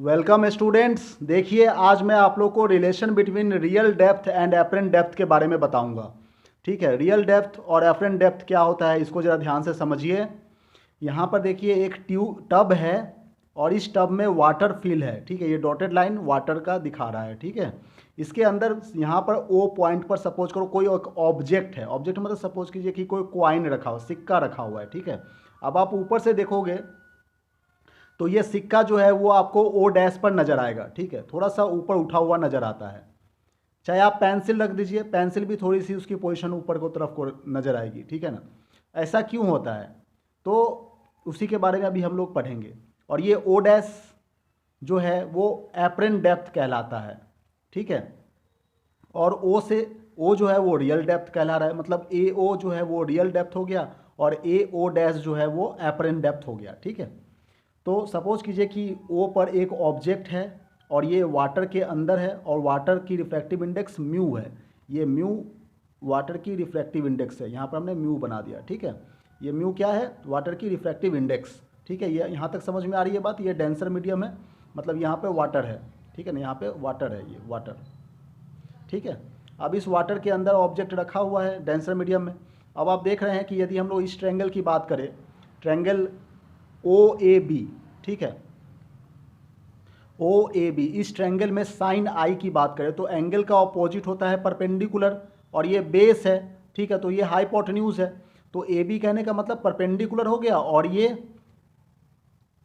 Welcome students. देखिए, आज मैं आप लोग को relation between real depth and apparent depth के बारे में बताऊंगा। ठीक है, रियल डेप्थ और एपरेंट डेप्थ क्या होता है इसको ज़रा ध्यान से समझिए। यहाँ पर देखिए एक टब है और इस टब में वाटर फिल है। ठीक है, ये डॉटेड लाइन वाटर का दिखा रहा है। ठीक है, इसके अंदर यहाँ पर ओ पॉइंट पर सपोज करो कोई एक ऑब्जेक्ट है। ऑब्जेक्ट मतलब सपोज कीजिए कि कोई कॉइन रखा हो, सिक्का रखा हुआ है। ठीक है, अब आप ऊपर से देखोगे तो ये सिक्का जो है वो आपको ओ डैश पर नज़र आएगा। ठीक है, थोड़ा सा ऊपर उठा हुआ नज़र आता है। चाहे आप पेंसिल रख दीजिए, पेंसिल भी थोड़ी सी उसकी पोजीशन ऊपर को तरफ को नज़र आएगी। ठीक है ना, ऐसा क्यों होता है तो उसी के बारे में अभी हम लोग पढ़ेंगे। और ये ओ डैश जो है वो एपरेंट डेप्थ कहलाता है। ठीक है, और ओ से ओ जो है वो रियल डेप्थ कहला रहा है। मतलब ए ओ जो है वो रियल डेप्थ हो गया और ए ओ डैश जो है वो एपरेंट डेप्थ हो गया। ठीक है, तो सपोज कीजिए कि ओ पर एक ऑब्जेक्ट है और ये वाटर के अंदर है और वाटर की रिफ्रैक्टिव इंडेक्स म्यू है। ये म्यू वाटर की रिफ्रैक्टिव इंडेक्स है, यहाँ पर हमने म्यू बना दिया। ठीक है, ये म्यू क्या है? वाटर की रिफ्रैक्टिव इंडेक्स। ठीक है, ये यहाँ तक समझ में आ रही है बात। ये डेंसर मीडियम है, मतलब यहाँ पे वाटर है। ठीक है ना, यहाँ पे वाटर है, ये वाटर। ठीक है, अब इस वाटर के अंदर ऑब्जेक्ट रखा हुआ है डेंसर मीडियम में। अब आप देख रहे हैं कि यदि हम लोग इस ट्रायंगल की बात करें, ट्रायंगल ओ ए बी। ठीक है, ओ ए बी, इस ट्रायंगल में साइन आई की बात करें तो एंगल का ऑपोजिट होता है परपेंडिकुलर और ये बेस है। ठीक है, तो ये हाइपोटेन्यूज है। तो ए बी कहने का मतलब परपेंडिकुलर हो गया और ये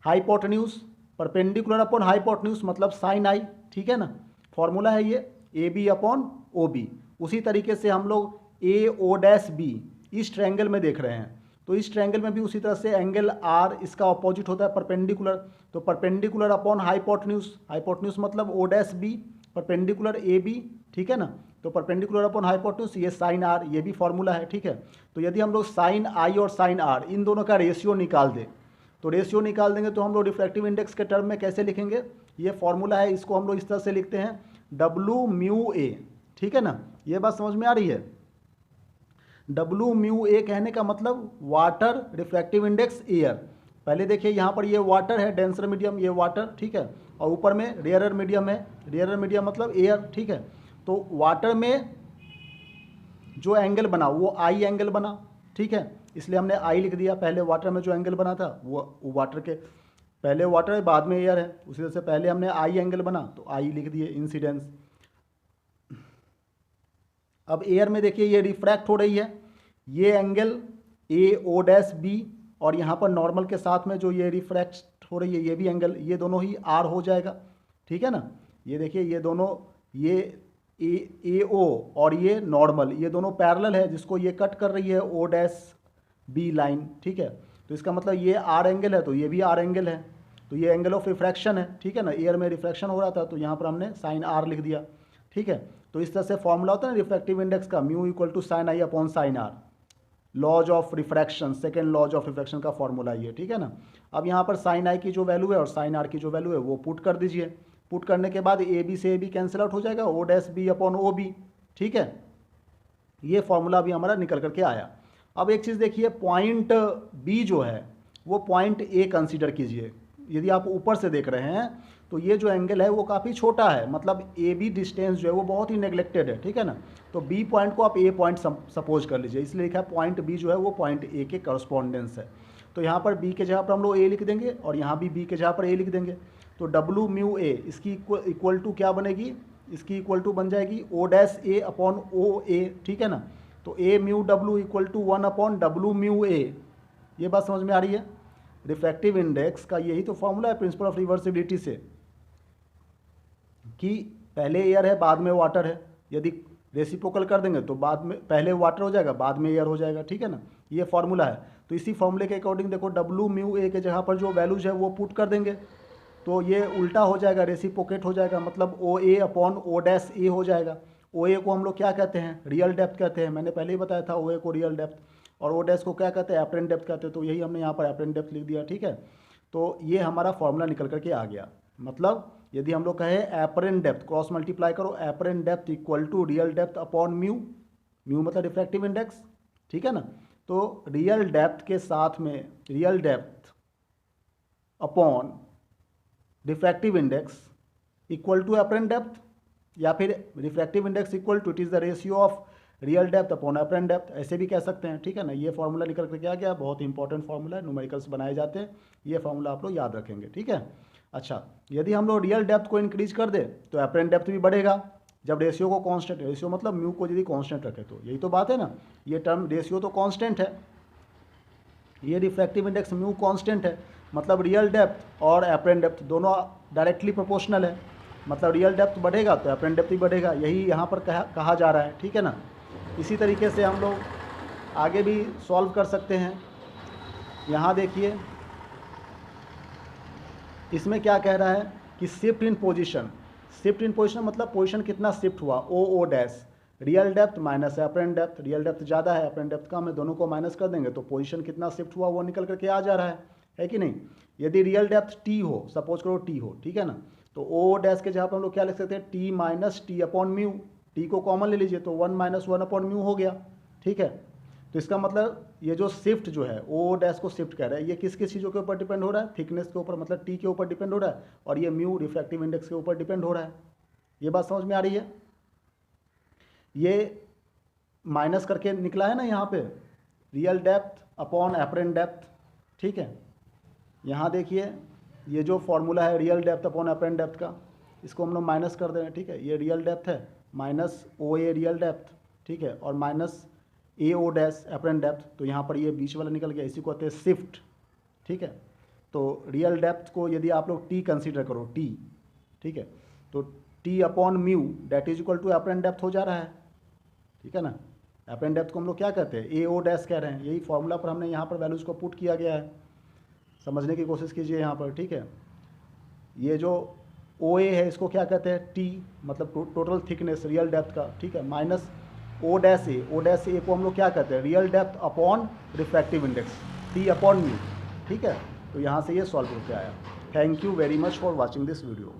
हाइपोटेन्यूज, परपेंडिकुलर अपॉन हाइपोटेन्यूज मतलब साइन आई। ठीक है ना, फॉर्मूला है ये A B upon O B. उसी तरीके से हम लोग ए ओ डैश बी इस ट्रायंगल में देख रहे हैं तो इस ट्रायंगल में भी उसी तरह से एंगल आर इसका ऑपोजिट होता है परपेंडिकुलर। तो परपेंडिकुलर अपॉन हाइपोटेन्यूज, हाइपोटेन्यूज मतलब O dash B perpendicular A B. ठीक है ना, तो परपेंडिकुलर अपॉन हाइपोटेन्यूज ये साइन आर, ये भी फॉर्मूला है। ठीक है, तो यदि हम लोग साइन आई और साइन आर इन दोनों का रेशियो निकाल दें तो रेशियो निकाल देंगे तो हम लोग रिफ्रैक्टिव इंडेक्स के टर्म में कैसे लिखेंगे? ये फॉर्मूला है, इसको हम लोग इस तरह से लिखते हैं डब्लू म्यू ए। ठीक है ना, ये बात समझ में आ रही है? डब्लू म्यू ए कहने का मतलब वाटर रिफ्रैक्टिव इंडेक्स एयर। पहले देखिए यहाँ पर ये वाटर है डेंसर मीडियम, ये वाटर। ठीक है, और ऊपर में रेयरर मीडियम है, रेयरर मीडियम मतलब एयर। ठीक है, तो वाटर में जो एंगल बना वो आई एंगल बना। ठीक है, इसलिए हमने आई लिख दिया। पहले वाटर में जो एंगल बना था वो वाटर के पहले वाटर है बाद में एयर है, उसी तरह से पहले हमने आई एंगल बना तो आई लिख दिए इंसिडेंस। अब एयर में देखिए ये रिफ्रैक्ट हो रही है, ये angle A O dash B और यहाँ पर नॉर्मल के साथ में जो ये रिफ्रैक्ट हो रही है ये भी एंगल, ये दोनों ही आर हो जाएगा। ठीक है ना, ये देखिए ये दोनों, ये ए ओ और ये नॉर्मल, ये दोनों पैरेलल है जिसको ये कट कर रही है ओ डैश बी लाइन। ठीक है, तो इसका मतलब ये आर एंगल है तो ये भी आर एंगल है, तो ये एंगल ऑफ रिफ्रैक्शन है। ठीक है ना, एयर में रिफ्रैक्शन हो रहा था तो यहाँ पर हमने साइन आर लिख दिया। ठीक है, तो इस तरह से फॉर्मूला होता है ना रिफ्रैक्टिव इंडेक्स का, mu equal to sine i upon sine r. Laws of refraction, second laws of refraction का फॉर्मूला ये। ठीक है ना, अब यहाँ पर साइन आई की जो वैल्यू है और साइन आर की जो वैल्यू है वो पुट कर दीजिए। पुट करने के बाद ए बी से ए बी कैंसिल आउट हो जाएगा, O dash B upon O B. ठीक है, ये फॉर्मूला भी हमारा निकल करके आया। अब एक चीज़ देखिए, पॉइंट बी जो है वो पॉइंट ए कंसीडर कीजिए। यदि आप ऊपर से देख रहे हैं तो ये जो एंगल है वो काफ़ी छोटा है, मतलब ए बी डिस्टेंस जो है वो बहुत ही नेग्लेक्टेड है। ठीक है ना, तो बी पॉइंट को आप ए पॉइंट सपोज कर लीजिए, इसलिए लिखा है पॉइंट बी जो है वो पॉइंट ए के करस्पॉन्डेंस है। तो यहाँ पर बी के जगह पर हम लोग ए लिख देंगे और यहाँ भी बी के जगह पर ए लिख देंगे। तो डब्लू म्यू ए इसकी इक्वल टू क्या बनेगी? इसकी इक्वल टू बन जाएगी ओ डैश ए अपॉन ओ ए। ठीक है ना, तो A mu W equal to 1 upon W mu A. ये बात समझ में आ रही है? रिफ्रैक्टिव इंडेक्स का यही तो फॉर्मूला है प्रिंसिपल ऑफ रिवर्सिबिलिटी से, कि पहले एयर है बाद में वाटर है। यदि रेसिप्रोकल कर देंगे तो बाद में पहले वाटर हो जाएगा बाद में एयर हो जाएगा। ठीक है ना, ये फॉर्मूला है। तो इसी फॉर्मूले के अकॉर्डिंग देखो डब्लू म्यू ए के जगह पर जो वैल्यूज है वो पुट कर देंगे तो ये उल्टा हो जाएगा, रेसिप्रोकेट हो जाएगा, मतलब ओ ए अपॉन ओ डैश ए हो जाएगा। ओ ए को हम लोग क्या कहते हैं? रियल डेप्थ कहते हैं, मैंने पहले ही बताया था ओ ए को रियल डेप्थ, और ओ डैश को क्या कहते हैं? एपरेंट डेप्थ कहते हैं। तो यही हमने यहाँ पर एपरेंट डेप्थ लिख दिया। ठीक है, तो ये हमारा फॉर्मूला निकल करके आ गया। मतलब यदि हम लोग कहें एपरेंट डेप्थ, क्रॉस मल्टीप्लाई करो, apparent depth equal to real depth upon mu, mu मतलब रिफ्रैक्टिव इंडेक्स। ठीक है ना, तो रियल डेप्थ के साथ में real depth upon refractive index equal to apparent depth, या फिर refractive index equal to it is the ratio of real depth upon apparent depth, ऐसे भी कह सकते हैं। ठीक है ना, ये फार्मूला निकल कर के आ गया, बहुत इंपॉर्टेंट फार्मूला है, न्यूमेरिकल्स बनाए जाते हैं, ये फार्मूला आप लोग याद रखेंगे। ठीक है, अच्छा, यदि हम लोग रियल डेप्थ को इंक्रीज कर दे तो अपरेंट डेप्थ भी बढ़ेगा। जब रेशियो को कांस्टेंट, रेशियो मतलब म्यू को यदि कांस्टेंट रखे तो, यही तो बात है ना, ये टर्म रेशियो तो कांस्टेंट है, ये रिफ्रैक्टिव इंडेक्स म्यू कांस्टेंट है, मतलब रियल डेप्थ और अपरेंट डेप्थ दोनों डायरेक्टली प्रोपोर्शनल है, मतलब रियल डेप्थ बढ़ेगा तो अपरेंट डेप्थ भी बढ़ेगा, यही यहाँ पर कहा जा रहा है। ठीक है ना, इसी तरीके से हम लोग आगे भी सॉल्व कर सकते हैं। यहाँ देखिए इसमें क्या कह रहा है कि shift in position, shift in position मतलब पोजीशन कितना शिफ्ट हुआ, O dash, real depth minus apparent depth, real depth ज़्यादा है अपरेंट डेप्थ कम है, दोनों को माइनस कर देंगे तो पोजीशन कितना शिफ्ट हुआ वो निकल करके आ जा रहा है कि नहीं। यदि रियल डेप्थ टी हो, सपोज करो टी हो, ठीक है ना, तो ओ डैश के जहाँ पर हम लोग क्या लिख सकते हैं, T minus T upon mu, T को कॉमन ले लीजिए तो 1 माइनस 1 अपॉन म्यू हो गया। ठीक है, तो इसका मतलब ये जो शिफ्ट जो है ओ डैश को शिफ्ट कह रहा है, ये किस किस चीज़ों के ऊपर डिपेंड हो रहा है, थिकनेस के ऊपर, मतलब टी के ऊपर डिपेंड हो रहा है, और ये म्यू रिफ्रैक्टिव इंडेक्स के ऊपर डिपेंड हो रहा है। ये बात समझ में आ रही है। ये माइनस करके निकला है ना यहाँ पे, real depth upon apparent depth. ठीक है, यहाँ देखिए ये जो फॉर्मूला है real depth upon apparent depth का, इसको हम लोग माइनस कर दें। ठीक है, ये रियल डेप्थ है minus O A real depth, ठीक है, और minus A O dash apparent depth, तो यहाँ पर ये बीच वाला निकल गया, इसी को कहते हैं शिफ्ट। ठीक है, तो रियल डेप्थ को यदि आप लोग टी कंसीडर करो, टी, ठीक है, तो t upon mu that is equal to apparent depth हो जा रहा है। ठीक है ना, अपरेंट डेप्थ को हम लोग क्या कहते हैं, ए ओ डैश कह रहे हैं, यही फॉर्मूला पर हमने यहाँ पर वैल्यूज को पुट किया गया है, समझने की कोशिश कीजिए यहाँ पर। ठीक है, ये जो ओ ए है इसको क्या कहते हैं, टी, मतलब टोटल थिकनेस रियल डेप्थ का। ठीक है, माइनस ओ डैश ए, ओ डैश ए को हम लोग क्या कहते हैं, real depth upon refractive index, T upon mu. ठीक है, तो यहाँ से ये सॉल्व होकर आया। Thank you very much for watching this video.